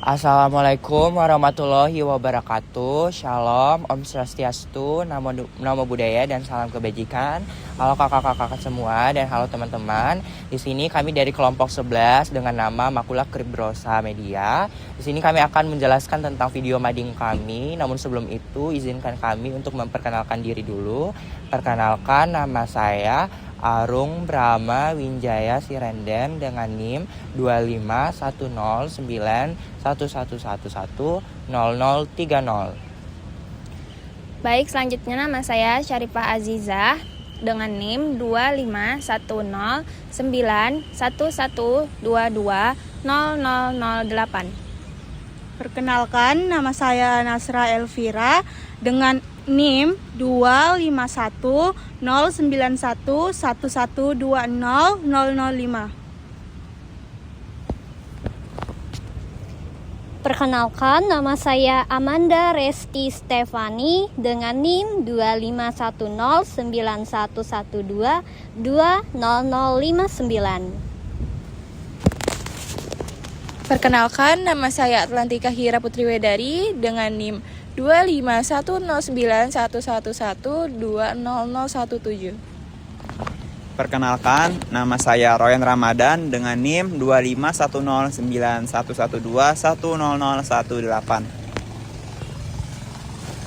Assalamualaikum warahmatullahi wabarakatuh. Shalom, Om Swastiastu, namo buddhaya dan salam kebajikan. Halo kakak-kakak semua dan halo teman-teman. Di sini kami dari kelompok 11 dengan nama Makula Kribrosa Media. Di sini kami akan menjelaskan tentang video mading kami. Namun sebelum itu izinkan kami untuk memperkenalkan diri dulu. Perkenalkan, nama saya Arung Brahma Winjaya Sirenden dengan NIM 2510911110030. Baik, selanjutnya nama saya Syarifah Azizah dengan NIM 2510911220008. Perkenalkan, nama saya Nasra Elvira dengan NIM 2510911120005. Perkenalkan, nama saya Amanda Resti Stefani dengan NIM 2510911122059. Perkenalkan, nama saya Atlantika Hira Putri Wedari dengan NIM 251091111200017. Perkenalkan, nama saya Royan Ramadan dengan NIM 251091112100018.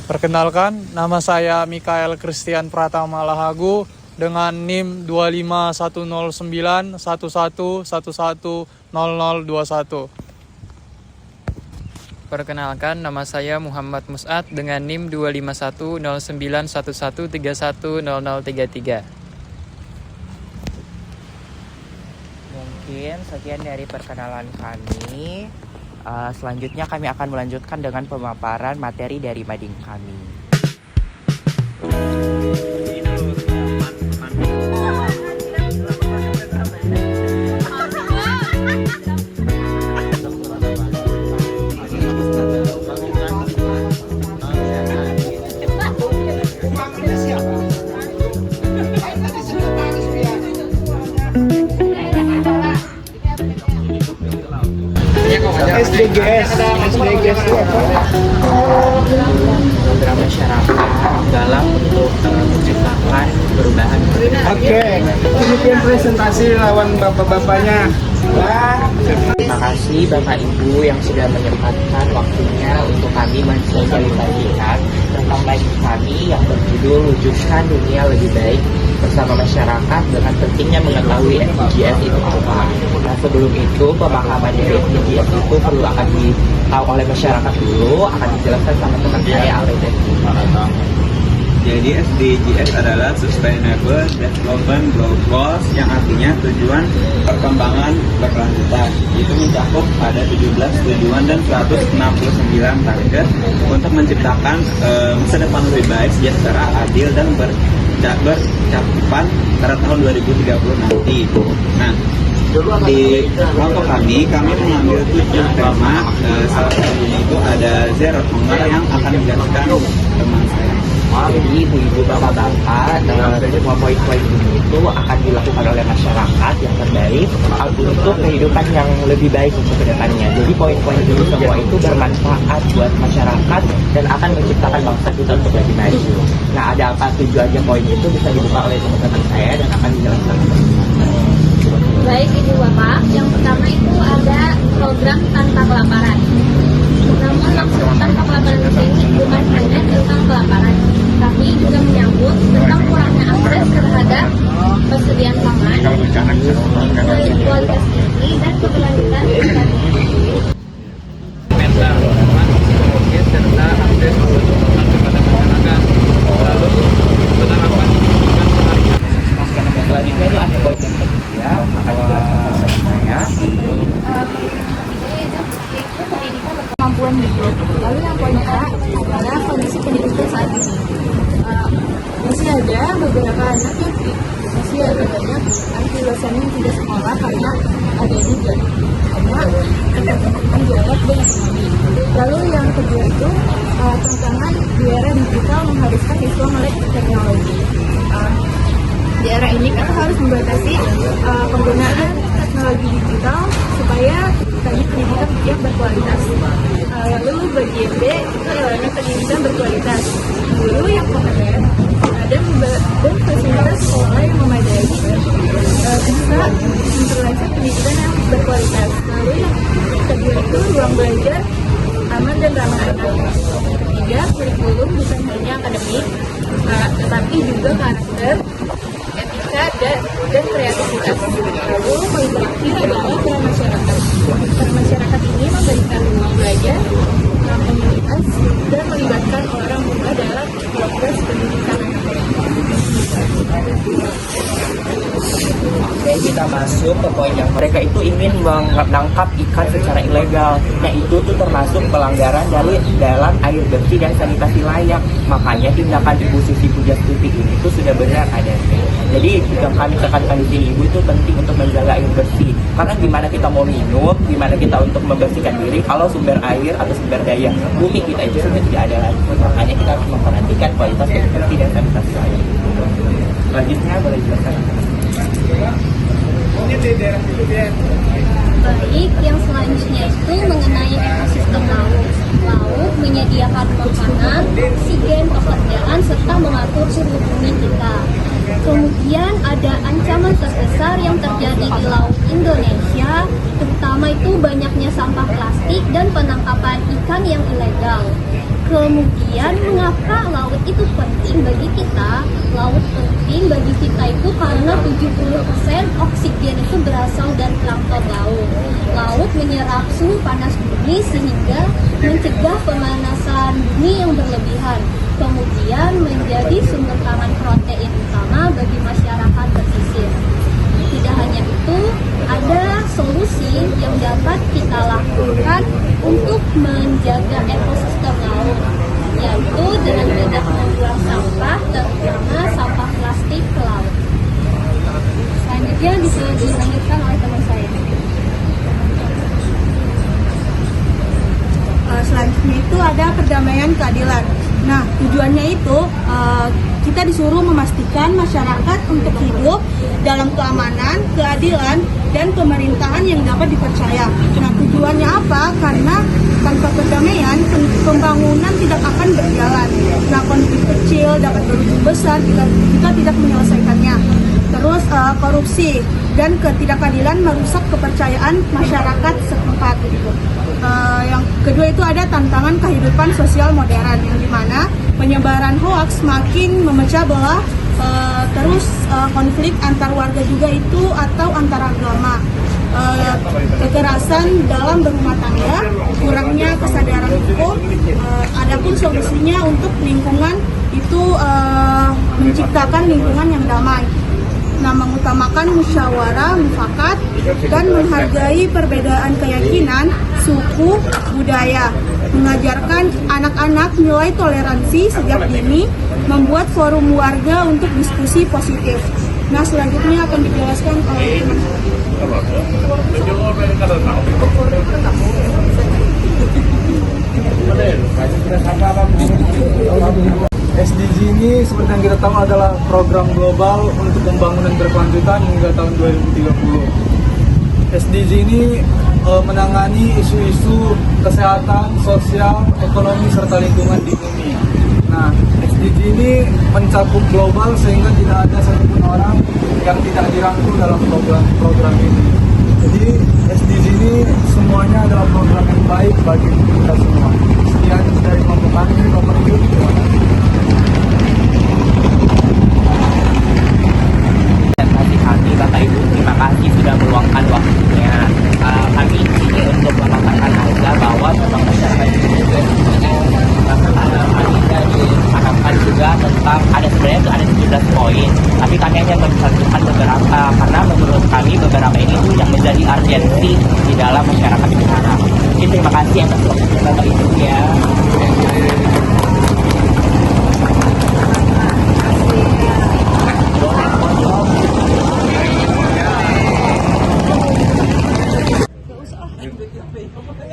Perkenalkan, nama saya Mikael Christian Pratama Lahagu dengan NIM 2510911110021. Perkenalkan, nama saya Muhammad Mus'ad dengan NIM 251091131310033. Mungkin sekian dari perkenalan kami. Selanjutnya kami akan melanjutkan dengan pemaparan materi dari mading kami. SDGs itu apa? Program masyarakat dalam untuk menciptakan perubahan. Oke, ini presentasi lawan bapak-bapaknya. Terima kasih Bapak Ibu yang sudah menyempatkan waktunya untuk kami mensosialisasikan tentang mading kami yang berjudul Wujudkan Dunia Lebih Baik bersama masyarakat dengan pentingnya mengetahui SDGs itu apa. Nah, sebelum itu pemahaman dari SDGs itu perlu akan ditahu oleh masyarakat dulu, akan dijelaskan sama teman saya Aleda. Jadi SDGs adalah Sustainable Development Goals yang artinya tujuan perkembangan berkelanjutan. Itu mencakup ada 17 tujuan dan 169 target untuk menciptakan masa depan lebih baik, sejahtera, adil dan bercakupan pada tahun 2030 nanti. Nah, di kelompok kami mengambil 7 tema. Salah satunya itu ada Zero Hunger yang akan dijelaskan teman saya. Jadi ibu-ibu bapak-bapak, semua poin-poin ini itu akan dilakukan oleh masyarakat yang terbaik untuk kehidupan yang lebih baik untuk kedepannya. Jadi poin-poin ini semua itu bermanfaat buat masyarakat dan akan menciptakan bangsa kita untuk lebih maju. Nah, ada apa tujuannya poin itu bisa dibuka oleh teman-teman saya dan akan dijelaskan. Baik Ibu Bapak, yang pertama itu ada program tanpa kelaparan. Namun maksud tanpa kelaparan ini bukan hanya tentang kelaparan, tapi juga menyangkut tentang kurangnya akses terhadap persediaan pangan, kualitas tinggi dan keberlanjutan Mental, psikologis serta akses untuk kepada masyarakat. Lalu penerapan dan penarikan. Selanjutnya itu ada poin yang ketiga, akan dijelaskan oleh saya. Kemampuan hidup. Lalu yang poin A adalah kondisi pendidikan saat ini. Masih ada beberapa anak yang masih ada banyak anak dosen yang tidak sekolah karena ada juga keterkaitan dialog dengan ekonomi. Lalu yang kedua itu tantangan di era digital mengharuskan siswa melek teknologi. Di era ini kita harus membatasi penggunaan teknologi digital supaya tadi pendidikan yang berkualitas. Lalu bagian B itu elemen pendidikan berkualitas. Guru yang kompeten dan fasilitas sekolah yang memadai bisa memperlancar pendidikan yang berkualitas. Lalu yang kedua itu ruang belajar aman dan ramah anak. Ketiga, kurikulum bukan hanya akademik, tetapi juga karakter, etika, dan kreativitas. Lalu melibatkan adalah peran masyarakat. Peran masyarakat ini memberikan ruang belajar, komunitas, dan melibatkan orang muda dalam proses pendidikan. Oke, kita masuk ke poin yang mereka itu ingin menangkap ikan secara ilegal. Nah, itu tuh termasuk pelanggaran dalam air bersih dan sanitasi layak. Makanya tindakan Ibu Susi Pujastuti ini tuh sudah benar adanya. Jadi yang kami tekankan di sini, Ibu itu penting untuk menjaga air bersih. Karena gimana kita mau minum, gimana kita untuk membersihkan diri kalau sumber air atau sumber daya bumi kita itu sudah tidak ada lagi. Makanya kita harus memperhatikan kualitas air bersih dan sanitasi layak. Selanjutnya boleh dijelaskan. Baik, yang selanjutnya itu mengenai ekosistem laut. Laut menyediakan makanan, oksigen, pekerjaan, serta mengatur suhu bumi kita. Kemudian ada ancaman terbesar yang terjadi di laut Indonesia, terutama itu banyaknya sampah plastik dan penangkapan ikan yang ilegal. Kemudian mengapa laut itu penting bagi kita? Laut penting bagi kita itu karena 70% oksigen itu berasal dari plankton laut. Laut menyerap suhu panas bumi sehingga mencegah pemanasan bumi yang berlebihan. Kemudian menjadi sumber pangan protein utama bagi masyarakat pesisir. Tidak hanya itu, ada solusi yang dapat kita lakukan untuk menjaga ekosistem laut, yaitu dengan tidak membuang sampah, terutama sampah plastik ke laut. Selanjutnya bisa dilanjutkan oleh teman saya. Selanjutnya itu ada perdamaian keadilan. Nah, tujuannya itu kita disuruh memastikan masyarakat untuk hidup dalam keamanan, keadilan, dan pemerintahan yang dapat dipercaya. Nah, tujuannya apa? Karena tanpa perdamaian, pembangunan tidak akan berjalan. Nah, konflik kecil dapat berujung besar jika kita tidak menyelesaikannya. Terus korupsi dan ketidakadilan merusak kepercayaan masyarakat setempat. Yang kedua itu ada tantangan kehidupan sosial modern, yang dimana penyebaran hoaks makin memecah belah, terus konflik antar warga juga itu atau antar agama, kekerasan dalam berumah tangga, kurangnya kesadaran hukum. Adapun solusinya untuk lingkungan itu menciptakan lingkungan yang damai. Nah, mengutamakan musyawarah, mufakat, dan menghargai perbedaan keyakinan, suku, budaya. Mengajarkan anak-anak nilai toleransi sejak dini, membuat forum warga untuk diskusi positif. Nah, selanjutnya akan dijelaskan oleh SDG ini seperti yang kita tahu adalah program global untuk pembangunan berkelanjutan hingga tahun 2030. SDG ini menangani isu-isu kesehatan, sosial, ekonomi, serta lingkungan di bumi. Nah, SDG ini mencakup global sehingga tidak ada satupun orang yang tidak dirangkul dalam program ini. Jadi SDG ini semuanya adalah program yang baik bagi kita semua. Sekian dari kelompok kami, nomor 7. Kami Bapak Ibu, terima kasih sudah meluangkan waktunya. Kami ini untuk mengatakan aja bahwa memang masyarakat ini kami diharapkan juga tentang sebenarnya itu ada 17 poin, tapi kami hanya mencantumkan beberapa karena menurut kami beberapa ini tuh yang menjadi urgensi di dalam masyarakat sekarang. Jadi terima kasih atas waktunya Bapak Ibu ya.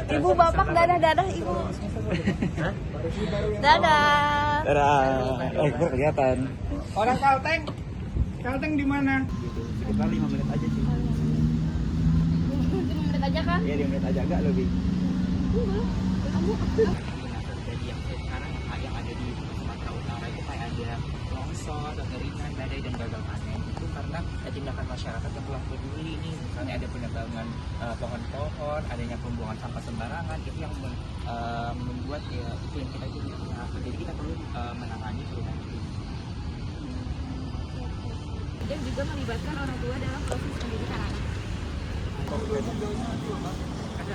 Ibu bapak dadah ibu. Dadah. Dadah. Kelihatan. Orang Kalteng. Kalteng di mana? Sekitar 5 menit aja sih. 5 menit aja kan? Iya 5 menit aja, agak lebih. Terjadi yang sekarang yang ada di Sumatera Utara itu kayak ada longsor, kekeringan, badai dan gagal panen itu karena tindakan masyarakat yang kurang peduli nih, misalnya ada penebangan pohon-pohon, adanya pembuangan sampah sembarangan itu yang membuat ya itu yang kita itu jadi kita perlu menangani perubahan itu. Dan juga melibatkan orang tua dalam proses pendidikan anak. Ada